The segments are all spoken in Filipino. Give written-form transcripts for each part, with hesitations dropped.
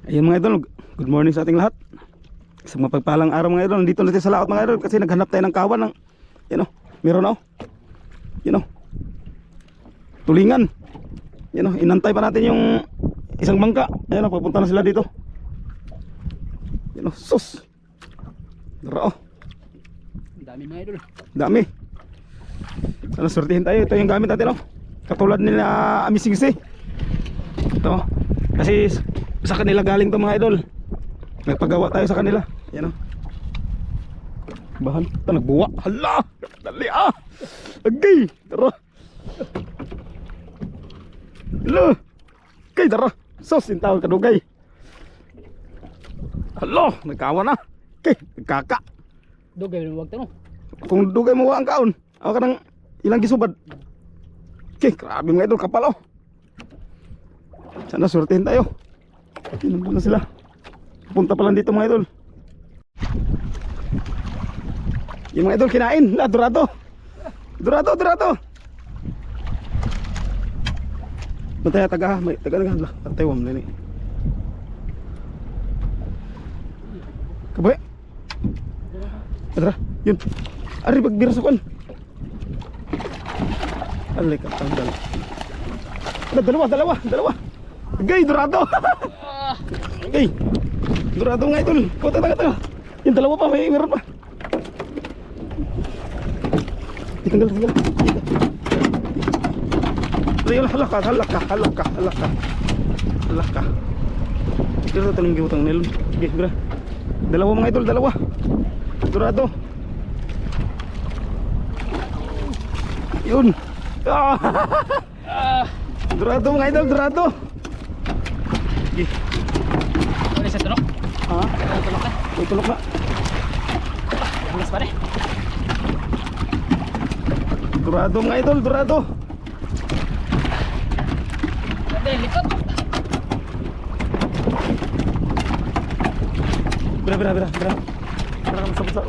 Ayan mga idol, good morning sa ating lahat. Isang mapagpalang araw mga idol. Nandito natin sa laot mga idol kasi naghanap tayo ng kawan ng meron tulingan. Inantay pa natin yung isang bangka. Papunta na sila dito. Sus. Dara Dami mga idol. Dami. Sana sortihin tayo. Ito yung gamit natin katulad nila Amisingsi. Ito. Kasi sa kanila galing to mga idol. Nagpagawa tayo sa kanila. Bahan. Ito nagbuwa. Hala. Dali Agay. Tara. Hala. Kay tara. Sos yung tawag kadugay. Hala. Nagkawa na. Kay nagkaka. Dugay mo wag tanong. Kung dugay mo ang kaon. Ako ka ng ilang gisubad. Kay grabe mga idol. Kapal Sana sortihin tayo. Nandun na sila. Punta pa lang dito mga idol. Yung mga idol kinain. Dorado. Bantay taga taiwam nini. Kaboy. Tara, yun. Ari pagbira sa kon. Alay ka tanggal. Dalawa. Gay, dorado. Gay. Dorado nga idol. Tanga. Yung dalawa pa, meron pa. Tanggal. Ayun, halaka. Dito talang giutang nilon. Okay, bra. Dalawa mga idol, dalawa. Dorado. Yun. Dorado mga idol, dorado. Okay. Ano sa tulok? Tulok na. Angas pa rin. Dorado mga idol, dorado. Dali, likot. Bra. Sa.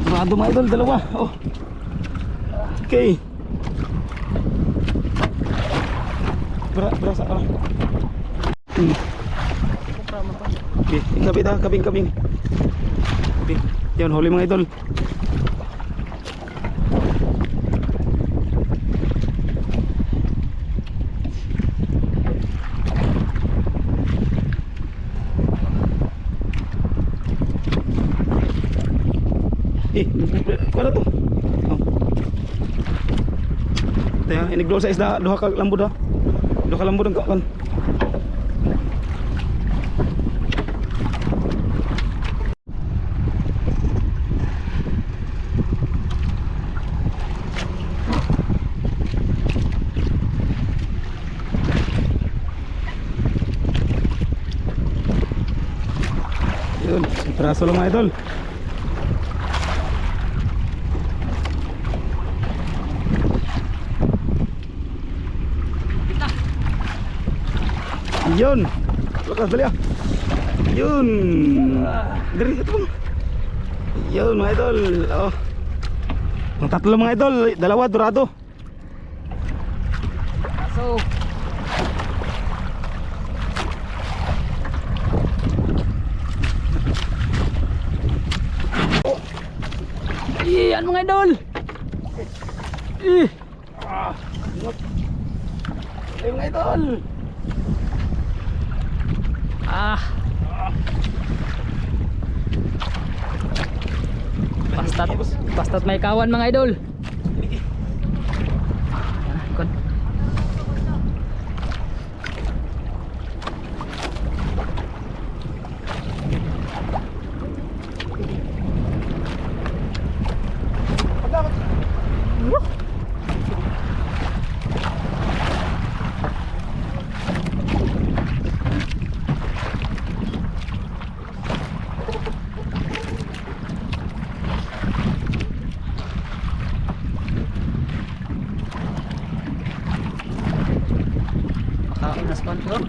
Dorado mga idol, dalawa. Okay. Bra sa. Okay, kabing. Okay, yan huli mga idol. Kuha na to. Taya, iniglo sa isda, duha ka lambod ang kawan. Yun, piraso lang mga idol. Yun. Lakas dali Yun. Diri ito bang. Yun mga idol. Ang tatlo mga idol, dalawa dorado. So, yan mga idol. Ayun mga idol. Basta't may kawan mga idol. Kon. Sponsor.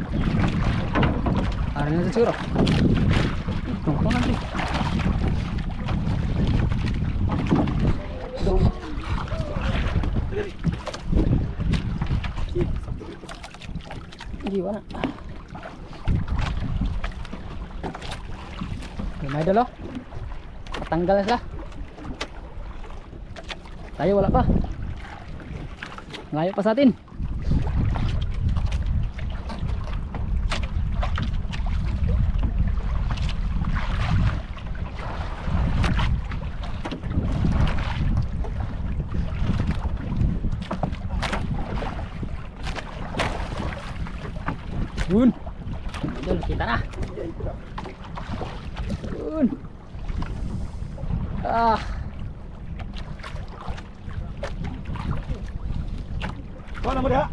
Ada na siguro. Tungkol nanti. Hindi wala. Yung mga idol oh. Patanggal na sila. Tayo wala pa. Ngayo pa sa atin. Yun. Idol, kita na. Yun. Ah. Wala mo diha.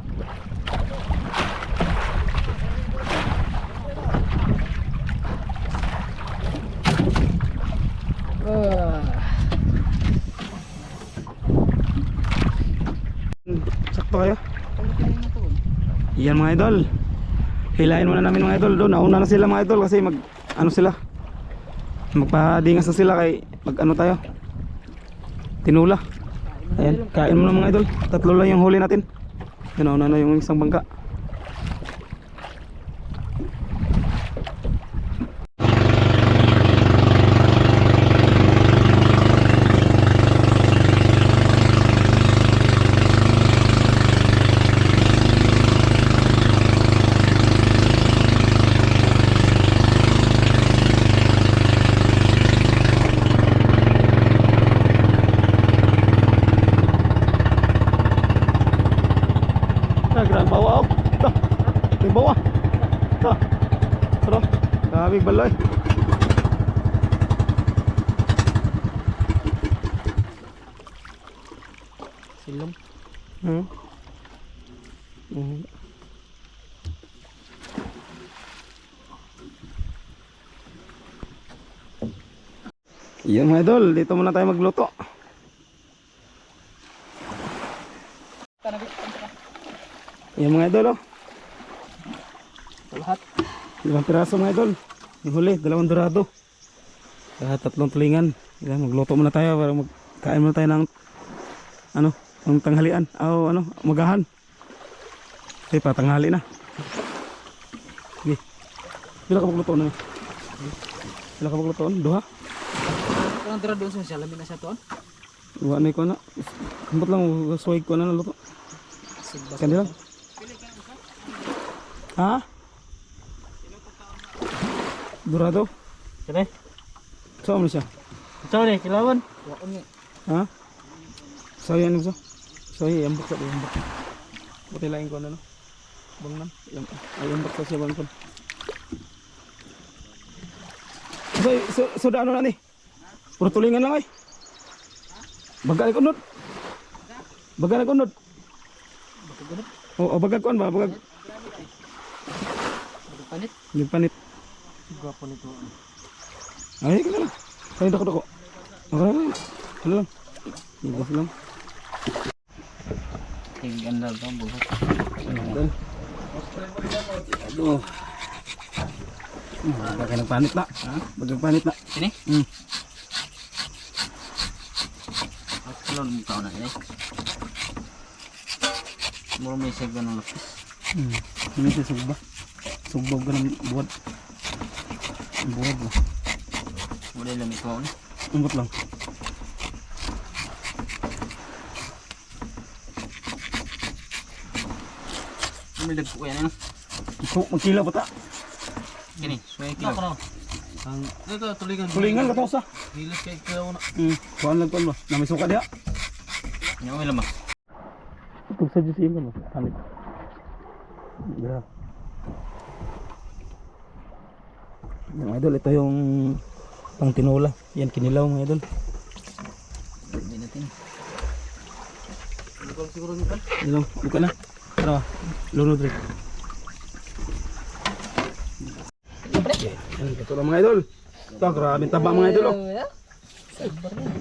Sakto kayo. Yan mga idol. Hilahin muna namin mga idol doon. Nauna na sila mga idol kasi ano sila. Magpadingas na sila kay ano tayo. Tinula. Ayan, kain muna mga idol. Tatlo lang yung huli natin. Nauna na yung isang bangka. Gran bawa oh. Ito. Yung bawa. Ito. Pero, daming baloy. Silong. Yan mga idol, dito muna tayo magluto. Yan mga idol oh. Lahat. 5 piraso mga idol. Yung huli, 2 dorado. At 3 tulingan. Yan, magluto muna tayo para magkain muna tayo ng ng tanghalian. O magahan. Kasi patanghali na. Sige. Bila ka magluto na. Bila ka magluto na. Duha. Ang dorado doon sa lamin na siya to. Duha na ko na. Kumpot lang, suwig ko na luto. Kanila. Ha? Dorado? Sige. Saan mo siya? Ito ni, kilawan. Ha? Sa'yo yan mo. Sa'yo, yambak sa yambak. Buti lain ko na no? Bangnan. Yambak sa siya bangkon. So ano na ni? Puro tulingan lang ay. Baga na kunod. Baga na kunod. O baga kon ba? Baga. Panit. Yung panit. Gwapo nito. Ay, kaya lang. Kaya dako. Ano lang. Ibas lang. Yung ganda ito ang buhok. Ayan. Aduh. Bagay nagpanit na. Bagay nagpanit na. Sini? At kalon mo tao na eh. Muro may segwa ng lapis. Ini siya sugba. Sugbog ka ng buwad. Buwad mo. Wala lang ito ako. Umbot lang. May dagpo yan ano? Magkila pa ta. Gini, suway kilo. Ang Ito, tulingan. tulingan ka to sa. Hilas kay kilo na. Kuhan lang kuhan mo. Na may suka diha. Yung may lamang. Ito sa juice yun mo. Palit. Yeah. Mga idol, ito yung pang tinola. Yan kinilaw mga idol. Hindi natin. Ano ko siguro nito? Ilong, buka na. Tara ba? Lunod rin. Yan, ito lang mga idol. Ito, grabing taba mga idol.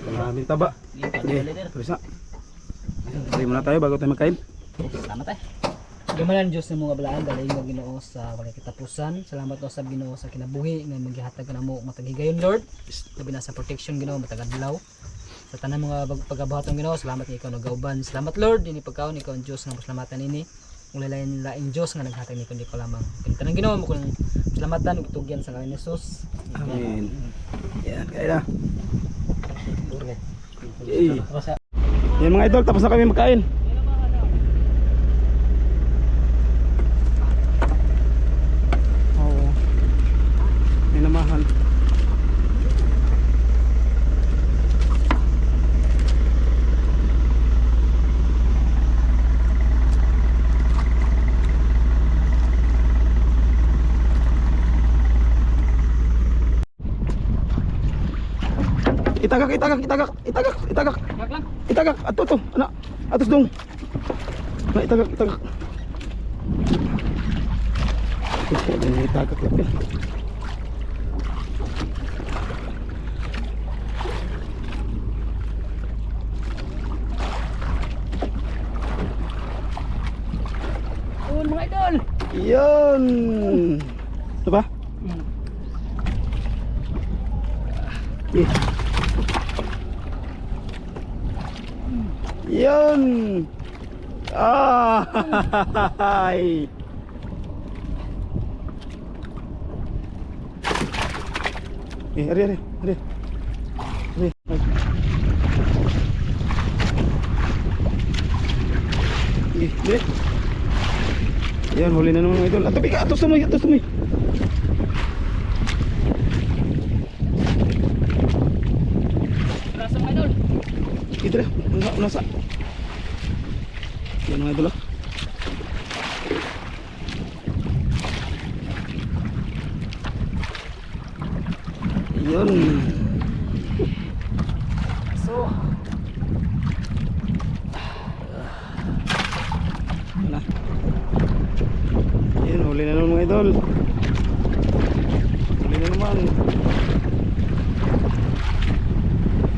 Grabing taba. Okay, terus na. Pari muna tayo bago tayo magkain. Salamat tayo. Gamalan Diyos ng mga balaan, dahil mo Ginoo sa wala kitapusan. Salamat o sa Ginoo sa kinabuhi nga maghihatag ka na mo mataghigayon Lord. Labi na sa protection Ginoo matagadlaw. Sa tanan mga pagabuhaton Ginoo, salamat nga ikaw nagauban. Salamat Lord, ini pagkaon ikaw ang Diyos nga pasalamatan ini. lain Dios nga naghatag ni kundi ko lamang. Kanang Ginoo mo kung salamatan ug tugyan sa ngalan ni Jesus. Amen. Yan, kaya na. Okay. Yan mga idol, tapos na kami magkain. Oo. May namahan. Itagak. Itagak. Ato to. Ana. Atos dong. Na itagak. Itagak lapil. Mga idol. Yun. Ito ba? Yun. Ay. Ari. Yan, huli na naman mga idol. Atos tumoy. Rasa mga idol. Ito na, nasa. Yan mga idol. Yun. So, Wala. Yan, huli na naman mga idol. Huli na naman.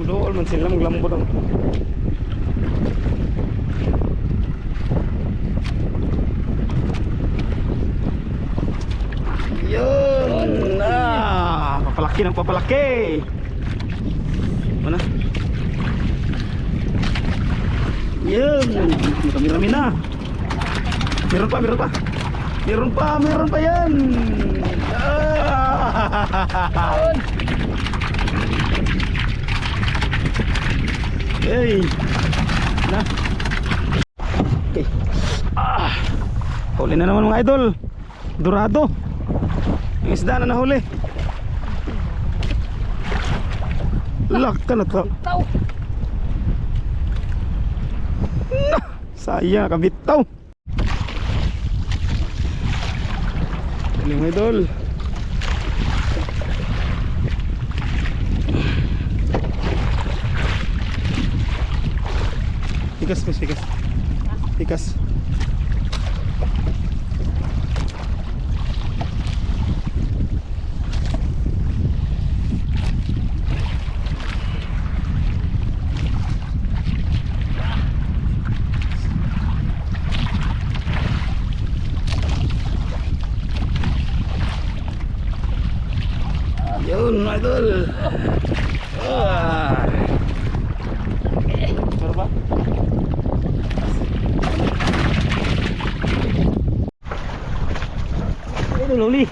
Dool man sila maglambot ang. Yun. Papalaki. Mana? Yun. Marami na. Meron pa yan. Hey. Na. Okay. Huli na naman mga idol. Dorado. Yung isda na nahuli. Laka na to. Sayang kabitaw. Huli mga idol. Ikas. Yun, idol. Meron ba? Ito luli.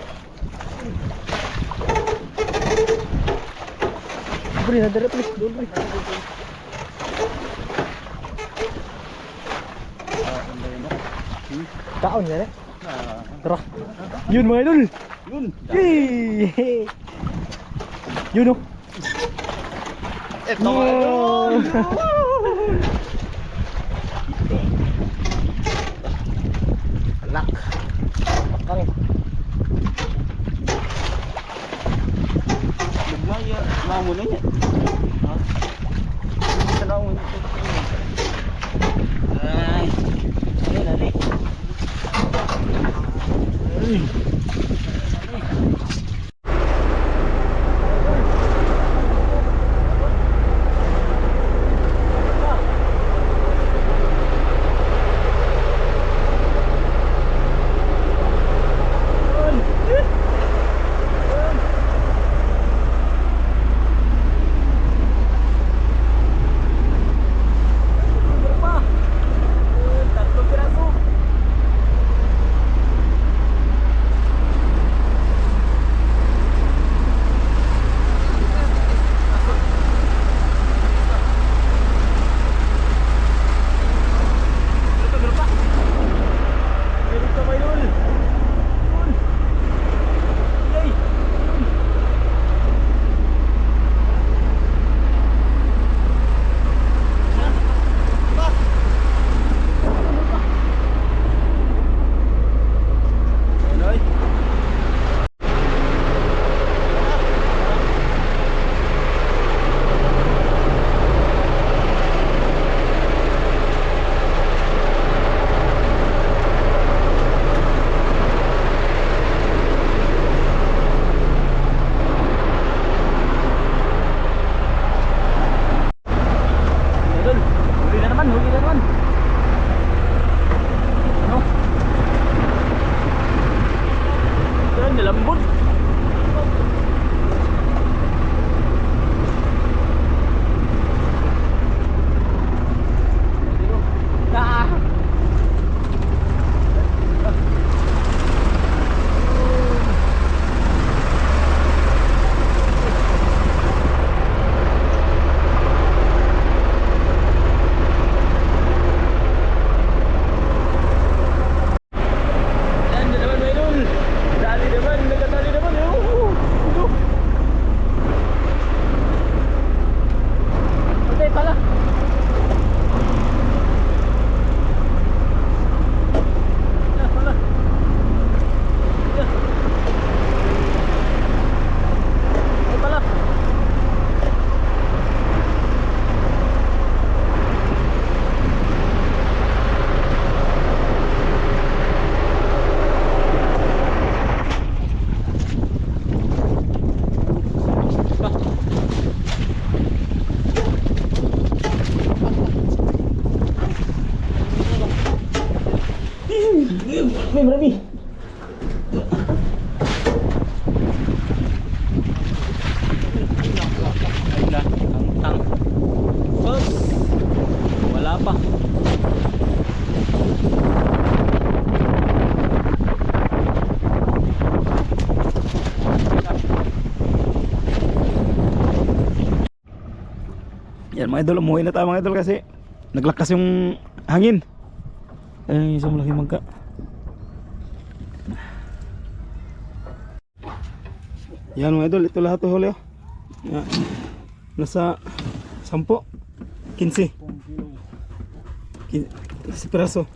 Beri na dere please, dulu. Kaon ya, Rek? Tara. Yun mga idol. Yun. Yun oh. Ito mga idol. Alak. Kang. Lumayan, mamo na niya. Ha? Salamat. Ay. Dali. lambot. Yan, dyan naman may idol. Dali naman, nagkatali naman. Ito. Patay pala. Yan, pala. Yan. Ay, pala. Marami. Ayla, tang. Sos. Wala pa. Yan mga idol, umuwi na tayo mga idol kasi naglakas yung hangin. Ay, isang malaki magka. Yan mga idol, ito lahat huli oh. Yan. Nasa 10, 15 piraso.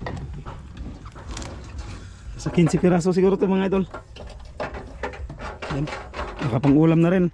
Nasa 15 piraso siguro ito mga idol. Yan. Nakapang ulam na rin.